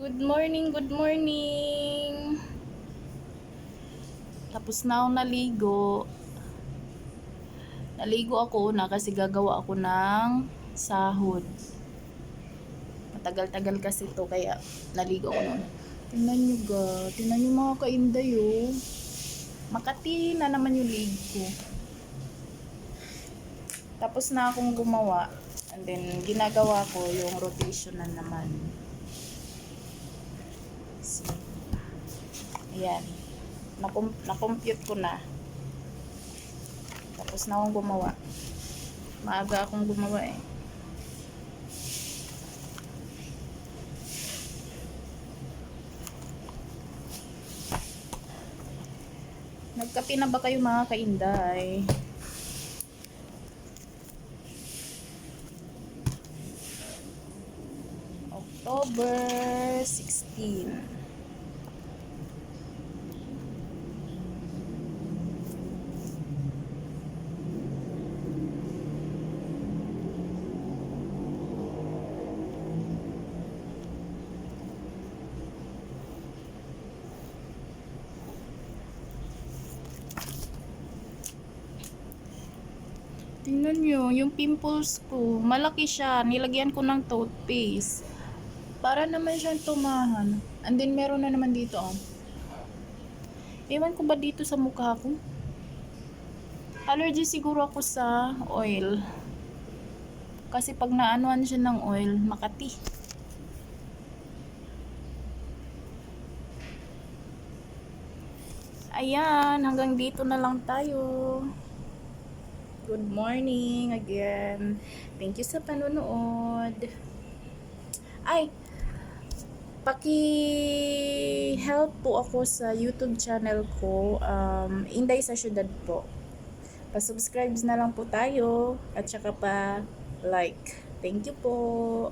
Good morning, good morning. Tapos na ako naligo. Naligo ako na kasi gagawa ako ng sahod. Matagal-tagal kasi to kaya naligo ako noon. Tingnan nyo ga, tingnan nyo mga kainday oh. Makati na naman yung lig ko. Tapos na akong gumawa. And then ginagawa ko yung rotation na naman. See. Ayan. Na-compute ko na. Tapos na akong gumawa. Maaga akong gumawa eh. Nagkape na ba kayo mga kainday? October 16. Tingnan nyo, yung pimples ko, malaki siya. Nilagyan ko ng toothpaste. Para naman siyang tumahan. And then, meron na naman dito, oh. Ewan ko ba dito sa mukha ko? Allergy siguro ako sa oil. Kasi pag naanuan siya ng oil, makati. Ayan, hanggang dito na lang tayo. Good morning again. Thank you sa panonood. Ay, paki-help po ako sa YouTube channel ko, Inday sa Syudad po. Pa-subscribe na lang po tayo at saka pa like. Thank you po.